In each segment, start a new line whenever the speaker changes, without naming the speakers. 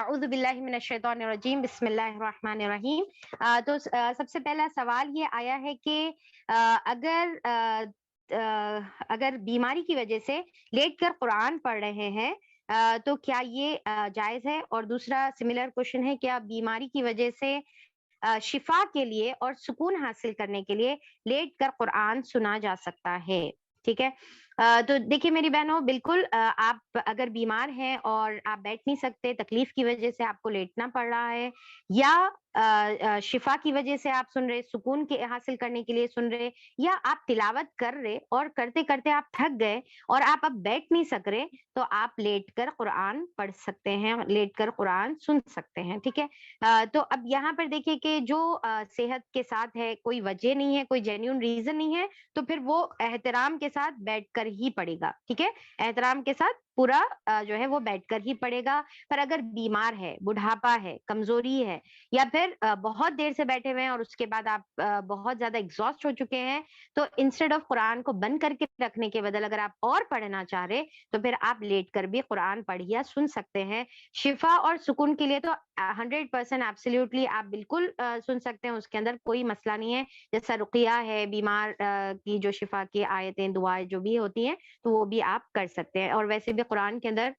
اعوذ باللہ من الشیطان الرجیم بسم اللہ الرحمن الرحیم۔ سب سے پہلا سوال یہ آیا ہے کہ اگر اگر بیماری کی وجہ سے لیٹ کر قرآن پڑھ رہے ہیں تو کیا یہ جائز ہے؟ اور دوسرا سملر کوشچن ہے، کیا بیماری کی وجہ سے شفا کے لیے اور سکون حاصل کرنے کے لیے لیٹ کر قرآن سنا جا سکتا ہے؟ ٹھیک ہے، تو دیکھیے میری بہنوں، بالکل آپ اگر بیمار ہیں اور آپ بیٹھ نہیں سکتے، تکلیف کی وجہ سے آپ کو لیٹنا پڑ رہا ہے، یا شفا کی وجہ سے آپ سن رہے، سکون کے حاصل کرنے کے لیے سن رہے، یا آپ تلاوت کر رہے اور کرتے کرتے آپ تھک گئے اور آپ اب بیٹھ نہیں سک رہے، تو آپ لیٹ کر قرآن پڑھ سکتے ہیں، لیٹ کر قرآن سن سکتے ہیں۔ ٹھیک ہے، تو اب یہاں پر دیکھیے کہ جو صحت کے ساتھ ہے، کوئی وجہ نہیں ہے، کوئی جینیون ریزن نہیں ہے، تو پھر وہ احترام کے ساتھ بیٹھ کر ہی پڑے گا۔ ٹھیک ہے، احترام کے ساتھ پورا جو ہے وہ بیٹھ کر ہی پڑے گا۔ پر اگر بیمار ہے، بڑھاپا ہے، کمزوری ہے، یا پھر بہت دیر سے بیٹھے ہوئے ہیں اور اس کے بعد آپ بہت زیادہ ایگزاسٹ ہو چکے ہیں، تو انسٹیڈ آف قرآن کو بند کر کے رکھنے کے بدل اگر آپ اور پڑھنا چاہ رہے تو پھر آپ لیٹ کر بھی قرآن پڑھیا سن سکتے ہیں۔ شفا اور سکون کے لیے تو 100% ایبسلیوٹلی آپ بالکل سن سکتے ہیں، اس کے اندر کوئی مسئلہ نہیں ہے۔ جیسا رقیہ ہے، بیمار کی جو شفا کی آیتیں، دعائیں جو بھی ہوتی ہیں، تو وہ بھی آپ کر سکتے ہیں۔ اور ویسے بھی قرآن کے اندر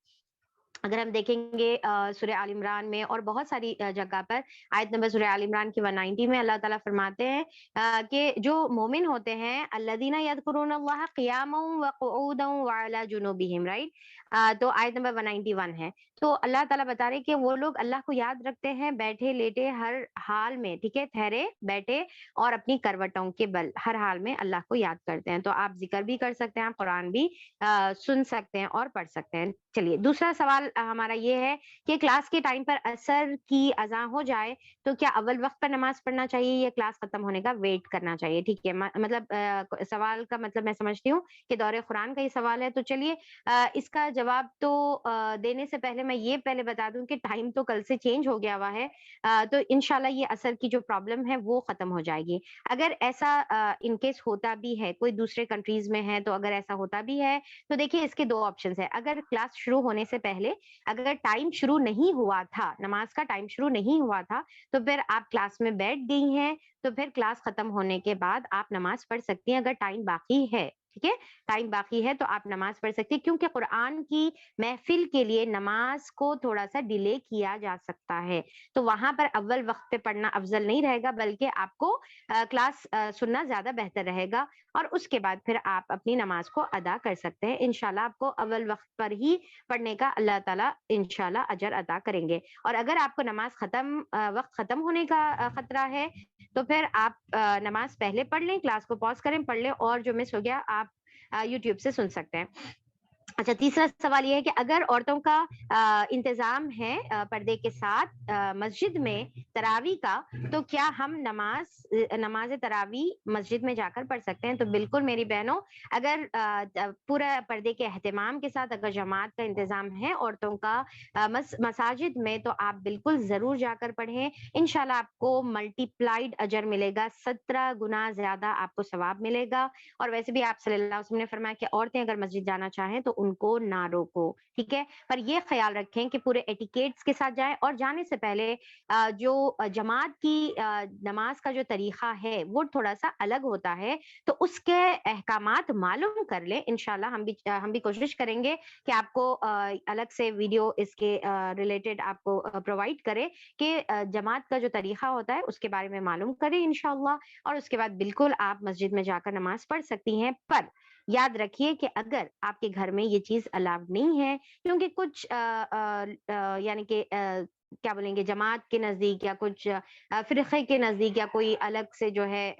اگر ہم دیکھیں گے سورہ آل عمران میں اور بہت ساری جگہ پر، آیت نمبر سورہ آل عمران کی 190 میں اللہ تعالیٰ فرماتے ہیں کہ جو مومن ہوتے ہیں، الذین یذکرون اللہ قیاما وقعودا وعلی جنوبہم، رائٹ، تو آیت نمبر 191 ہے۔ تو اللہ تعالیٰ بتا رہے کہ وہ لوگ اللہ کو یاد رکھتے ہیں بیٹھے لیٹے ہر حال میں، ٹھیک ہے، ٹھہرے بیٹھے اور اپنی کروٹوں کے بل، ہر حال میں اللہ کو یاد کرتے ہیں۔ تو آپ ذکر بھی کر سکتے ہیں، آپ قرآن بھی سن سکتے ہیں اور پڑھ سکتے ہیں۔ چلیے دوسرا سوال ہمارا یہ ہے کہ کلاس کے ٹائم پر عصر کی اذان ہو جائے تو کیا اول وقت پر نماز پڑھنا چاہیے یا کلاس ختم ہونے کا ویٹ کرنا چاہیے؟ ٹھیک ہے، مطلب سوال کا مطلب میں سمجھتی ہوں کہ دور قرآن کا یہ سوال ہے۔ تو چلیے اس کا جواب تو دینے سے پہلے میں یہ پہلے بتا دوں کہ ٹائم تو کل سے چینج ہو گیا ہوا ہے، تو انشاءاللہ یہ عصر کی جو پرابلم ہے وہ ختم ہو جائے گی۔ اگر ایسا ان کیس ہوتا بھی ہے، کوئی دوسرے کنٹریز میں ہے، تو اگر ایسا ہوتا بھی ہے تو دیکھیے اس کے دو آپشنز ہیں۔ اگر کلاس شروع ہونے سے پہلے اگر ٹائم شروع نہیں ہوا تھا، نماز کا ٹائم شروع نہیں ہوا تھا، تو پھر آپ کلاس میں بیٹھ گئی ہیں، تو پھر کلاس ختم ہونے کے بعد آپ نماز پڑھ سکتی ہیں اگر ٹائم باقی ہے۔ ٹھیک ہے، ٹائم باقی ہے تو آپ نماز پڑھ سکتی ہیں، کیونکہ قرآن کی محفل کے لیے نماز کو تھوڑا سا ڈیلے کیا جا سکتا ہے، تو وہاں پر اول وقت پہ پڑھنا افضل نہیں رہے گا، بلکہ آپ کو کلاس سننا زیادہ بہتر رہے گا، اور اس کے بعد پھر آپ اپنی نماز کو ادا کر سکتے ہیں۔ انشاءاللہ آپ کو اول وقت پر ہی پڑھنے کا اللہ تعالیٰ انشاءاللہ اجر عطا کریں گے۔ اور اگر آپ کو نماز وقت ختم ہونے کا خطرہ ہے تو پھر آپ نماز پہلے پڑھ لیں، کلاس کو پاز کریں، پڑھ لیں، اور جو مس ہو گیا آپ یوٹیوب سے سن سکتے ہیں۔ اچھا، تیسرا سوال یہ ہے کہ اگر عورتوں کا انتظام ہے پردے کے ساتھ مسجد میں تراویح کا، تو کیا ہم نماز تراویح مسجد میں جا کر پڑھ سکتے ہیں؟ تو بالکل میری بہنوں، اگر پورا پردے کے اہتمام کے ساتھ اگر جماعت کا انتظام ہے عورتوں کا مساجد میں، تو آپ بالکل ضرور جا کر پڑھیں۔ انشاءاللہ آپ کو ملٹی پلائڈ اجر ملے گا، 17 گنا زیادہ آپ کو ثواب ملے گا۔ اور ویسے بھی آپ صلی اللہ علیہ وسلم نے فرمایا کہ عورتیں اگر مسجد جانا چاہیں تو ان کو نہ روکو، ٹھیک ہے، پر یہ خیال رکھیں کہ پورے ایٹیکیٹس کے ساتھ جائیں، اور جانے سے پہلے جو جماعت کی نماز کا جو طریقہ ہے وہ تھوڑا سا الگ ہوتا ہے، تو اس کے احکامات معلوم کر لیں۔ انشاءاللہ ہم بھی کوشش کریں گے کہ آپ کو الگ سے ویڈیو اس کے ریلیٹڈ آپ کو پرووائڈ کرے کہ جماعت کا جو طریقہ ہوتا ہے اس کے بارے میں معلوم کریں انشاءاللہ، اور اس کے بعد بالکل آپ مسجد میں جا کر نماز پڑھ سکتی ہیں۔ پر یاد رکھیے کہ اگر آپ کے گھر میں یہ چیز الاؤڈ نہیں ہے، کیونکہ کچھ یعنی کہ کیا بولیں گے، جماعت کے نزدیک یا کچھ فرقے کے نزدیک یا کوئی الگ سے جو ہے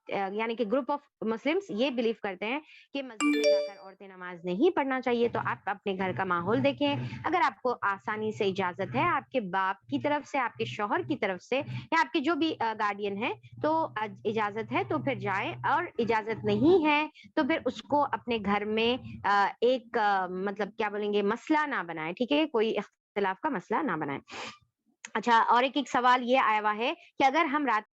یعنی کہ گروپ آف مسلمس یہ بلیو کرتے ہیں کہ مسجد میں جا کر عورتیں نماز نہیں پڑھنا چاہیے، تو آپ اپنے گھر کا ماحول دیکھیں۔ اگر آپ کو آسانی سے اجازت ہے، آپ کے باپ کی طرف سے، آپ کے شوہر کی طرف سے، یا آپ کے جو بھی گارڈین ہے، تو اجازت ہے تو پھر جائیں، اور اجازت نہیں ہے تو پھر اس کو اپنے گھر میں ایک مطلب کیا بولیں گے، مسئلہ نہ بنائیں، ٹھیک ہے، کوئی اختلاف کا مسئلہ نہ بنائیں۔ اچھا، اور ایک سوال یہ آیا ہوا ہے کہ اگر ہم رات